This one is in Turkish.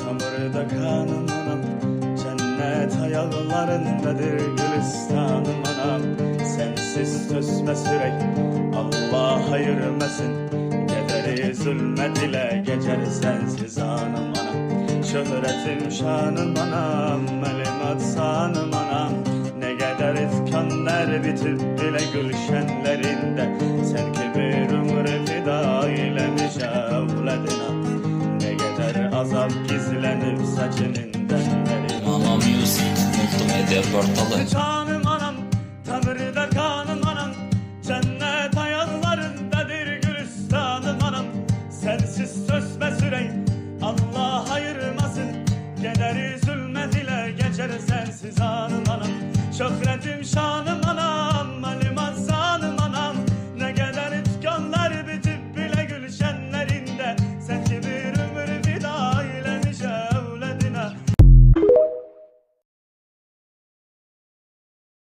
Çamurda kanım anam, cennet ayaklarındadır gülistanım anam. Sensiz tüsme sürek, Allah ayırmasın. Gederi zulmet ile geçer sensiz anım anam. Şöhretim şanım anam, melimat sanım anam. Ne kadar iskanlar bitip bile gülşenlerinde, sen ki bir ömrü fida eylemiş evladına. Ne kadar azap gizlenip saçının denlerinde. Mama Music Multimedya Portalı.